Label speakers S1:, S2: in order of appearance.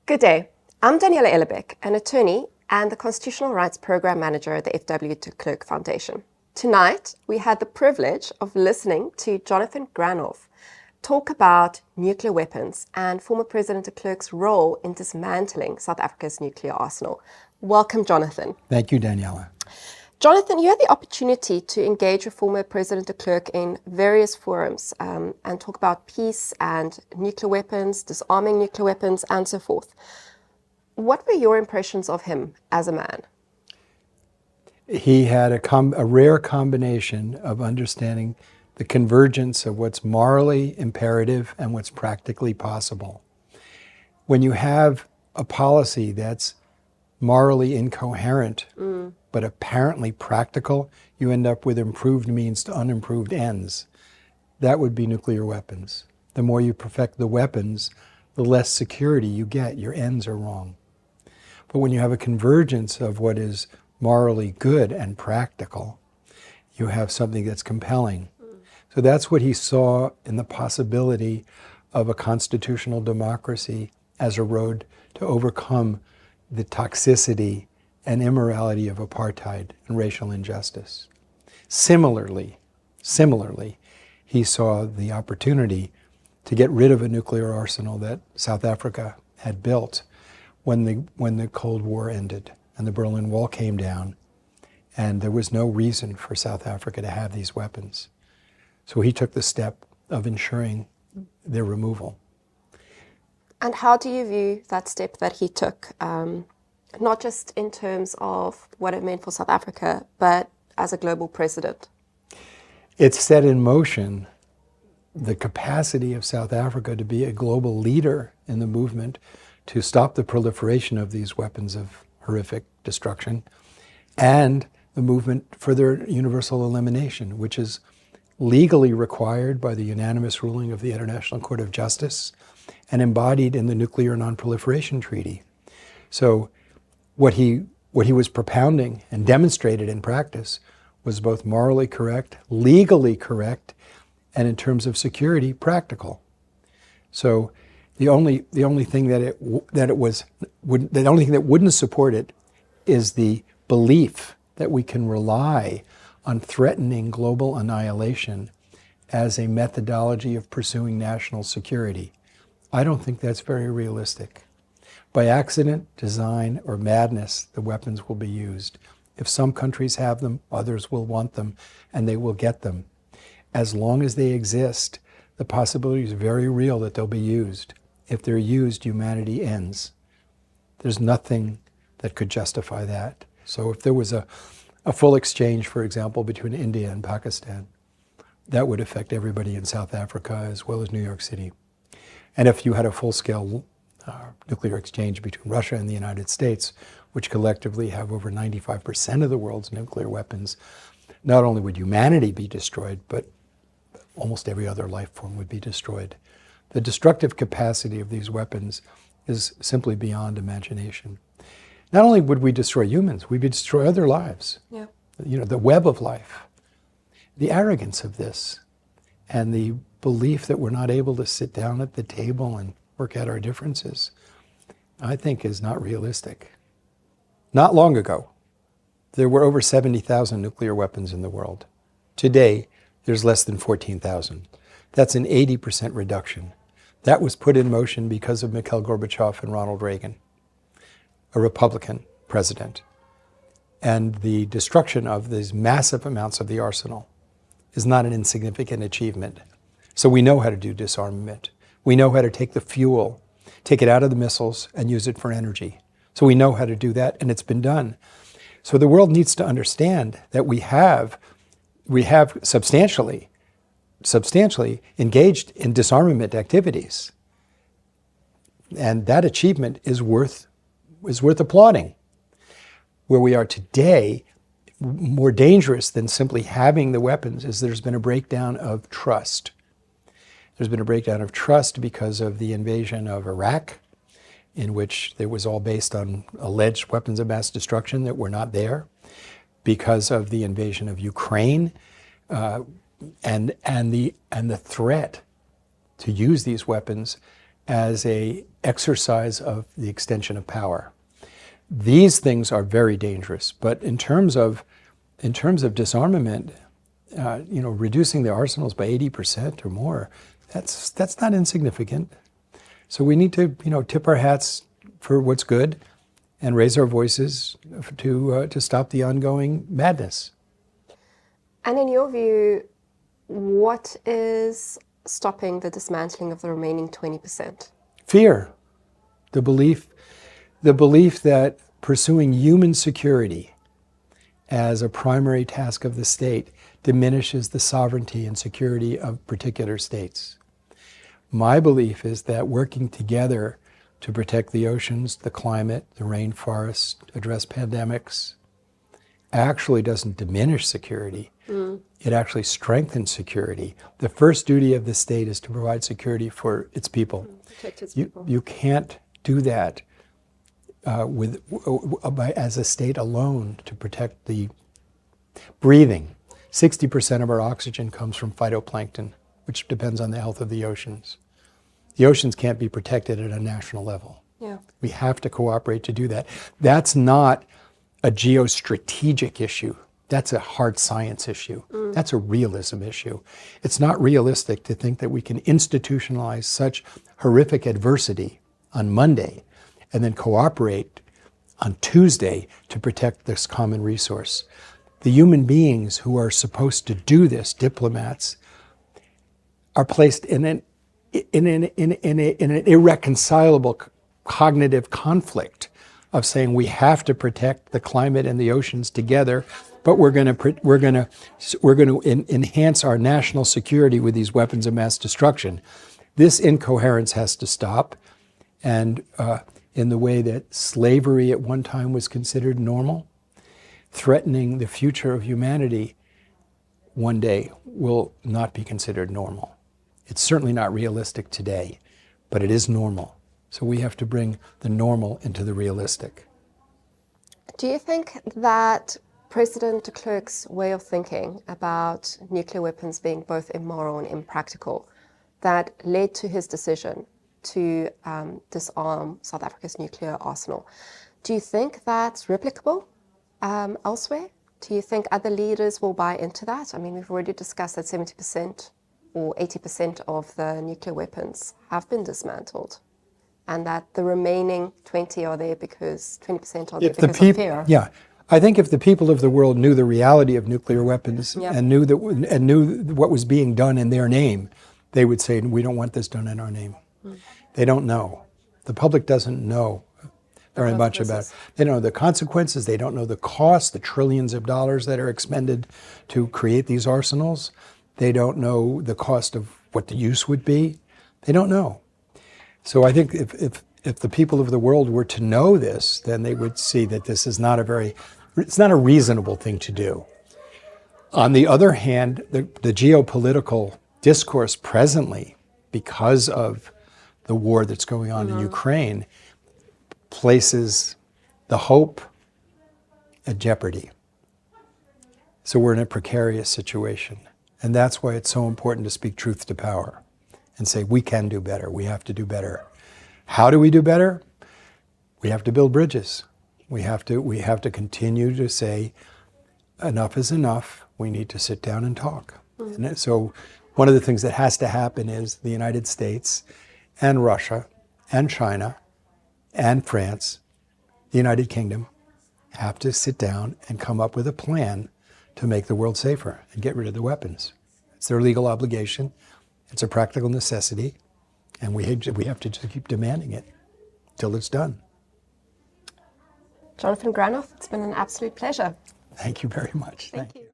S1: Good day. I'm Daniela Ellerbeck, an attorney and the Constitutional Rights Program Manager at the FW de Klerk Foundation. Tonight, we had the privilege of listening to Jonathan Granoff talk about nuclear weapons and former President de Klerk's role in dismantling South Africa's nuclear arsenal. Welcome, Jonathan.
S2: Thank you, Daniela.
S1: Jonathan, you had the opportunity to engage with former President de Klerk in various forums and talk about peace and nuclear weapons, disarming nuclear weapons, and so forth. What were your impressions of him as a man?
S2: He had a rare combination of understanding the convergence of what's morally imperative and what's practically possible. When you have a policy that's morally incoherent, but apparently practical, you end up with improved means to unimproved ends. That would be nuclear weapons. The more you perfect the weapons, the less security you get. Your ends are wrong. But when you have a convergence of what is morally good and practical, you have something that's compelling. So that's what he saw in the possibility of a constitutional democracy as a road to overcome the toxicity and immorality of apartheid and racial injustice. Similarly, he saw the opportunity to get rid of a nuclear arsenal that South Africa had built when the Cold War ended and the Berlin Wall came down, and there was no reason for South Africa to have these weapons. So he took the step of ensuring their removal.
S1: And how do you view that step that he took, not just in terms of what it meant for South Africa, but as a global president?
S2: It set in motion the capacity of South Africa to be a global leader in the movement to stop the proliferation of these weapons of horrific destruction, and the movement for their universal elimination, which is legally required by the unanimous ruling of the International Court of Justice and embodied in the Nuclear Non-Proliferation Treaty. So what he was propounding and demonstrated in practice was both morally correct, legally correct, and in terms of security, practical. So the only thing that wouldn't support it is the belief that we can rely on threatening global annihilation as a methodology of pursuing national security. I don't think that's very realistic. By accident, design, or madness, the weapons will be used. If some countries have them, others will want them, and they will get them. As long as they exist, the possibility is very real that they'll be used. If they're used, humanity ends. There's nothing that could justify that. So if there was a full exchange, for example, between India and Pakistan, that would affect everybody in South Africa as well as New York City. And if you had a full-scale nuclear exchange between Russia and the United States, which collectively have over 95% of the world's nuclear weapons, not only would humanity be destroyed, but almost every other life form would be destroyed. The destructive capacity of these weapons is simply beyond imagination. Not only would we destroy humans, we would destroy other lives.
S1: Yeah.
S2: The web of life. The arrogance of this and the belief that we're not able to sit down at the table and work out our differences, I think is not realistic. Not long ago, there were over 70,000 nuclear weapons in the world. Today, there's less than 14,000. That's an 80% reduction. That was put in motion because of Mikhail Gorbachev and Ronald Reagan, a Republican president. And the destruction of these massive amounts of the arsenal is not an insignificant achievement. So we know how to do disarmament. We know how to take the fuel, take it out of the missiles, and use it for energy. So we know how to do that, and it's been done. So the world needs to understand that we have substantially engaged in disarmament activities. And that achievement is worth applauding. Where we are today, more dangerous than simply having the weapons, is there's been a breakdown of trust. There's been a breakdown of trust because of the invasion of Iraq, in which it was all based on alleged weapons of mass destruction that were not there, because of the invasion of Ukraine, and the threat to use these weapons as a exercise of the extension of power. These things are very dangerous, but in terms of disarmament, reducing the arsenals by 80% or more, that's not insignificant. So we need to, tip our hats for what's good and raise our voices to stop the ongoing madness.
S1: And in your view, what is stopping the dismantling of the remaining 20%?
S2: Fear. The belief that pursuing human security as a primary task of the state diminishes the sovereignty and security of particular states. My belief is that working together to protect the oceans, the climate, the rainforests, address pandemics, actually doesn't diminish security. It actually strengthens security. The first duty of the state is to provide security for its people.
S1: Protect its people.
S2: You can't do that as a state alone to protect the breathing. 60% of our oxygen comes from phytoplankton, which depends on the health of the oceans. The oceans can't be protected at a national level.
S1: Yeah.
S2: We have to cooperate to do that. That's not a geostrategic issue. That's a hard science issue. That's a realism issue. It's not realistic to think that we can institutionalize such horrific adversity on Monday and then cooperate on Tuesday to protect this common resource. The human beings who are supposed to do this, diplomats, are placed in an irreconcilable cognitive conflict of saying we have to protect the climate and the oceans together, but we're going to enhance our national security with these weapons of mass destruction. This incoherence has to stop, and in the way that slavery at one time was considered normal, threatening the future of humanity one day will not be considered normal. It's certainly not realistic today, but it is normal. So we have to bring the normal into the realistic.
S1: Do you think that President de Klerk's way of thinking about nuclear weapons being both immoral and impractical, that led to his decision to disarm South Africa's nuclear arsenal, do you think that's replicable elsewhere? Do you think other leaders will buy into that? I mean, we've already discussed that 70% or 80% of the nuclear weapons have been dismantled, and that the remaining 20 are there because 20% are there because of fear.
S2: Yeah, I think if the people of the world knew the reality of nuclear weapons and knew what was being done in their name, they would say, we don't want this done in our name. They don't know. The public doesn't know very much about it. They don't know the consequences. They don't know the cost, the trillions of dollars that are expended to create these arsenals. They don't know the cost of what the use would be. They don't know. So I think if the people of the world were to know this, then they would see that this is it's not a reasonable thing to do. On the other hand, the geopolitical discourse presently, because of the war that's going on in Ukraine, places the hope at jeopardy. So we're in a precarious situation. And that's why it's so important to speak truth to power and say, we can do better. We have to do better. How do we do better? We have to build bridges. We have to continue to say, enough is enough. We need to sit down and talk. And so one of the things that has to happen is the United States and Russia and China and France, the United Kingdom, have to sit down and come up with a plan to make the world safer and get rid of the weapons. It's their legal obligation. It's a practical necessity. And we have to just keep demanding it till it's done.
S1: Jonathan Granoff, it's been an absolute pleasure.
S2: Thank you very much.
S1: Thank you.